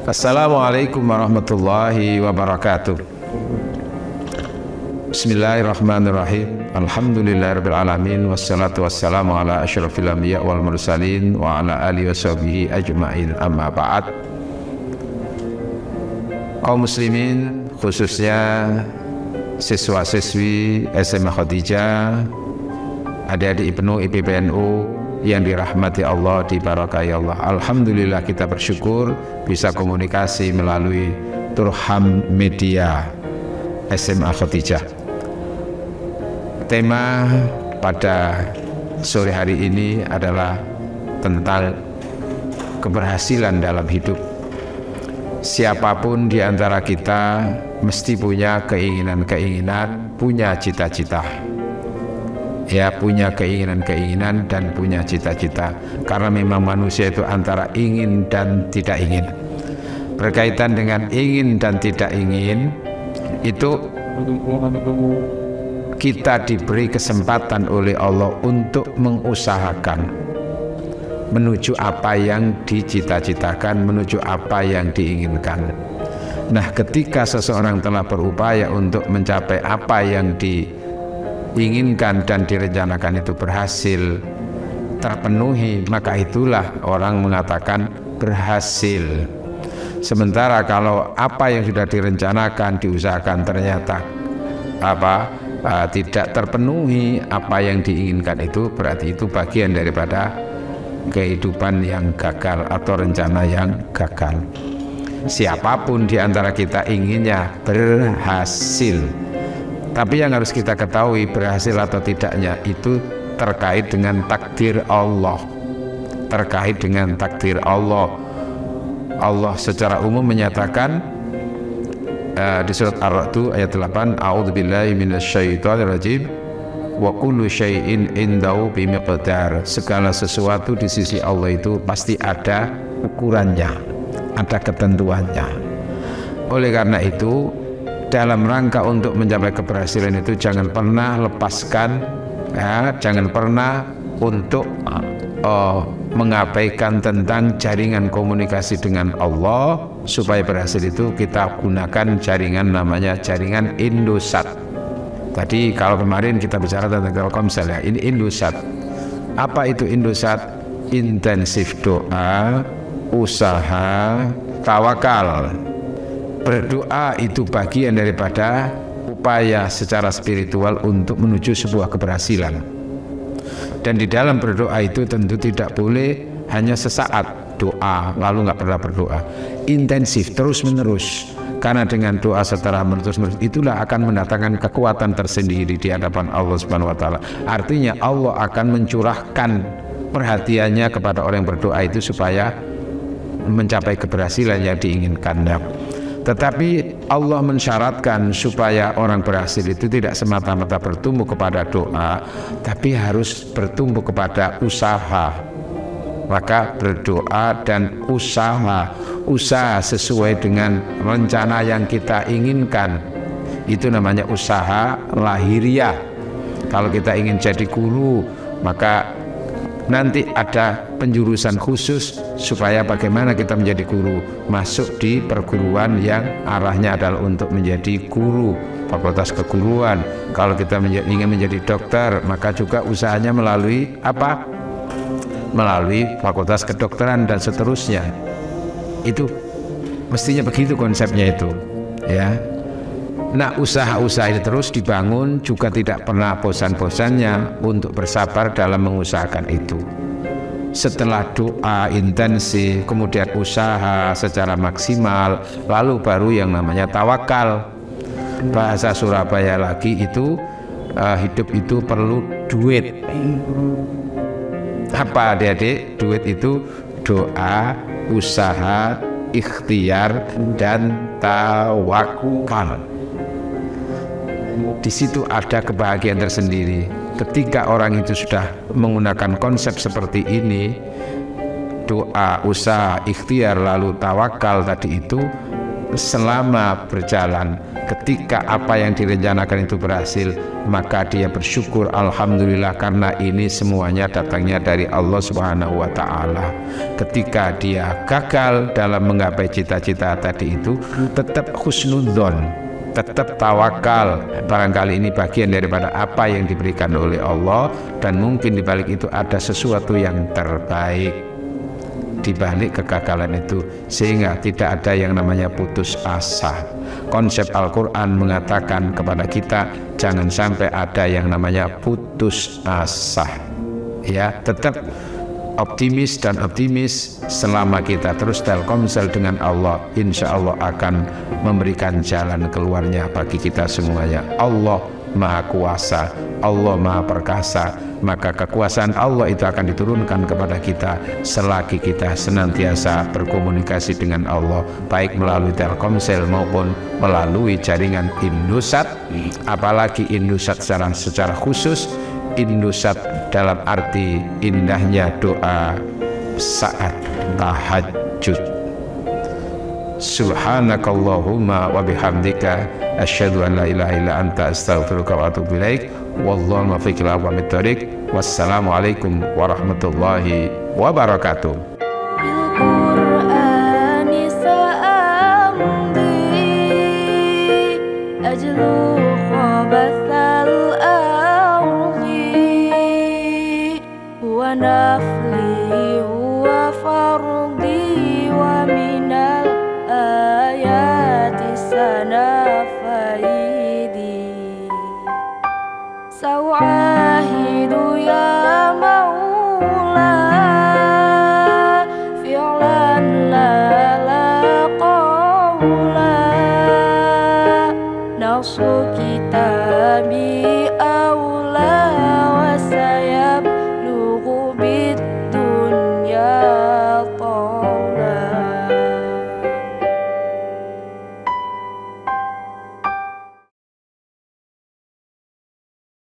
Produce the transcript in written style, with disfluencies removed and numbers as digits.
Assalamualaikum warahmatullahi wabarakatuh. Bismillahirrahmanirrahim. Alhamdulillahirabbil alamin wassalatu wassalamu ala asyrafil anbiya wal mursalin wa ala alihi washabihi ajmain, amma ba'd. Kaum muslimin, khususnya siswa-siswi SMA Khadijah, adik-adik IPNU, IPPNU yang dirahmati Allah, diberkahi Allah. Alhamdulillah kita bersyukur bisa komunikasi melalui Turham Media SMA Khadijah. Tema pada sore hari ini adalah tentang keberhasilan dalam hidup. Siapapun di antara kita mesti punya keinginan-keinginan, punya cita-cita. Ya, punya keinginan-keinginan dan punya cita-cita, karena memang manusia itu antara ingin dan tidak ingin. Berkaitan dengan ingin dan tidak ingin itu, kita diberi kesempatan oleh Allah untuk mengusahakan menuju apa yang dicita-citakan, menuju apa yang diinginkan. Nah, ketika seseorang telah berupaya untuk mencapai apa yang diinginkan dan direncanakan itu berhasil terpenuhi, maka itulah orang mengatakan berhasil. Sementara kalau apa yang sudah direncanakan, diusahakan ternyata tidak terpenuhi apa yang diinginkan, itu berarti itu bagian daripada kehidupan yang gagal atau rencana yang gagal. Siapapun di antara kita inginnya berhasil, tapi yang harus kita ketahui berhasil atau tidaknya itu terkait dengan takdir Allah. Terkait dengan takdir Allah. Allah secara umum menyatakan di surat Ar-Ra'd ayat 8, A'udzubillahi minasyaitonirrajim, wa kullu syai'in indahu bimiqdar. Segala sesuatu di sisi Allah itu pasti ada ukurannya, ada ketentuannya. Oleh karena itu, dalam rangka untuk mencapai keberhasilan itu jangan pernah lepaskan, jangan pernah untuk mengabaikan tentang jaringan komunikasi dengan Allah. Supaya berhasil itu kita gunakan jaringan namanya jaringan Indosat. Tadi kalau kemarin kita bicara tentang Telkomsel, ya, ini Indosat. Apa itu Indosat? Intensif doa, usaha, tawakal. Berdoa itu bagian daripada upaya secara spiritual untuk menuju sebuah keberhasilan. Dan di dalam berdoa itu tentu tidak boleh hanya sesaat doa lalu nggak pernah berdoa. Intensif, terus menerus. Karena dengan doa setelah terus menerus itulah akan mendatangkan kekuatan tersendiri di hadapan Allah Subhanahu wa taala. Artinya Allah akan mencurahkan perhatiannya kepada orang yang berdoa itu supaya mencapai keberhasilan yang diinginkannya. Tetapi Allah mensyaratkan supaya orang berhasil itu tidak semata-mata bertumbuh kepada doa, tapi harus bertumbuh kepada usaha. Maka berdoa dan usaha sesuai dengan rencana yang kita inginkan, itu namanya usaha lahiriah. Kalau kita ingin jadi guru, maka nanti ada penjurusan khusus supaya bagaimana kita menjadi guru, masuk di perguruan yang arahnya adalah untuk menjadi guru, fakultas keguruan. Kalau kita ingin menjadi dokter, maka juga usahanya melalui apa? Melalui fakultas kedokteran dan seterusnya. Itu mestinya begitu konsepnya itu, ya. Nah, usaha-usaha ini terus dibangun, juga tidak pernah bosan-bosannya untuk bersabar dalam mengusahakan itu. Setelah doa intensif, kemudian usaha secara maksimal, lalu baru yang namanya tawakal. Bahasa Surabaya lagi itu, hidup itu perlu duit. Apa adik-adik? Duit itu doa, usaha, ikhtiar, dan tawakal. Di situ ada kebahagiaan tersendiri. Ketika orang itu sudah menggunakan konsep seperti ini, doa, usaha, ikhtiar, lalu tawakal tadi itu, selama berjalan, ketika apa yang direncanakan itu berhasil, maka dia bersyukur, alhamdulillah, karena ini semuanya datangnya dari Allah Subhanahu wa Ta'ala. Ketika dia gagal dalam menggapai cita-cita tadi itu, tetap husnudzon, tetap tawakal. Barangkali ini bagian daripada apa yang diberikan oleh Allah, dan mungkin di balik itu ada sesuatu yang terbaik di balik kegagalan itu, sehingga tidak ada yang namanya putus asa. Konsep Al-Quran mengatakan kepada kita, jangan sampai ada yang namanya putus asa. Ya, tetap optimis dan optimis. Selama kita terus telkomsel dengan Allah, insya Allah akan memberikan jalan keluarnya bagi kita semuanya. Allah Maha Kuasa, Allah Maha Perkasa, maka kekuasaan Allah itu akan diturunkan kepada kita selagi kita senantiasa berkomunikasi dengan Allah, baik melalui Telkomsel maupun melalui jaringan Indosat. Apalagi Indosat secara khusus, Indosat dalam arti indahnya doa saat tahajud. Subhanakallahumma wa bihamdika asyhadu an la ilaha illa anta astaghfiruka wa atubu ilaik. Wallahu muwaffiq ila aqwamit thoriq. Wassalamualaikum warahmatullahi wabarakatuh. سأعاهد يا مولا فعلا لا قولا نصر كتابي